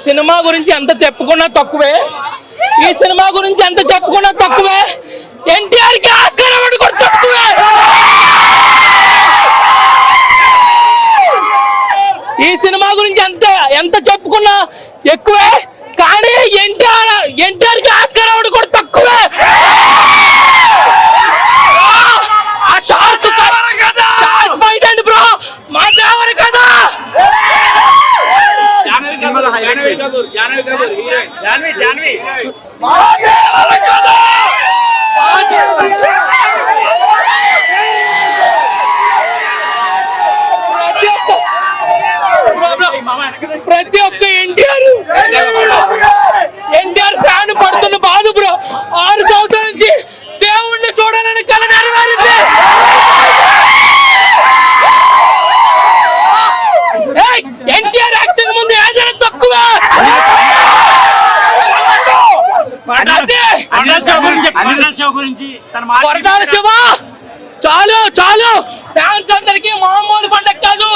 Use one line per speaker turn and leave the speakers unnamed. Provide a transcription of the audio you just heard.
Cinema గురించి ఎంత చెప్పుకున్నా తక్కువే. ఈ సినిమా గురించి ఎంత చెప్పుకున్నా తక్కువే. ఎన్టీఆర్ కి ఆస్కార్ అవార్డు కూడా తక్కువే. ఈ సినిమా గురించి ఎంత చెప్పుకున్నా ఎక్కువే. కానీ ఎన్టీఆర్ కి ఆస్కార్ అవార్డు కూడా తక్కువే. ఫైట్ అండి బ్రో, మా దేవర కదా. ప్రతి ఒక్క ఎన్టీఆర్ ఫ్యాన్ పడుతున్న బాధ బ్రో. 6 సంవత్సరాల నుంచి దేవుణ్ణి చూడాలని కల నెరవేరింది. ఎన్టీఆర్ యాక్టింగ్ ముందు ఏదైనా తక్కువ. చాలు చాలు, ఫ్యాన్స్ అందరికి మామూలు పండగ కాదు.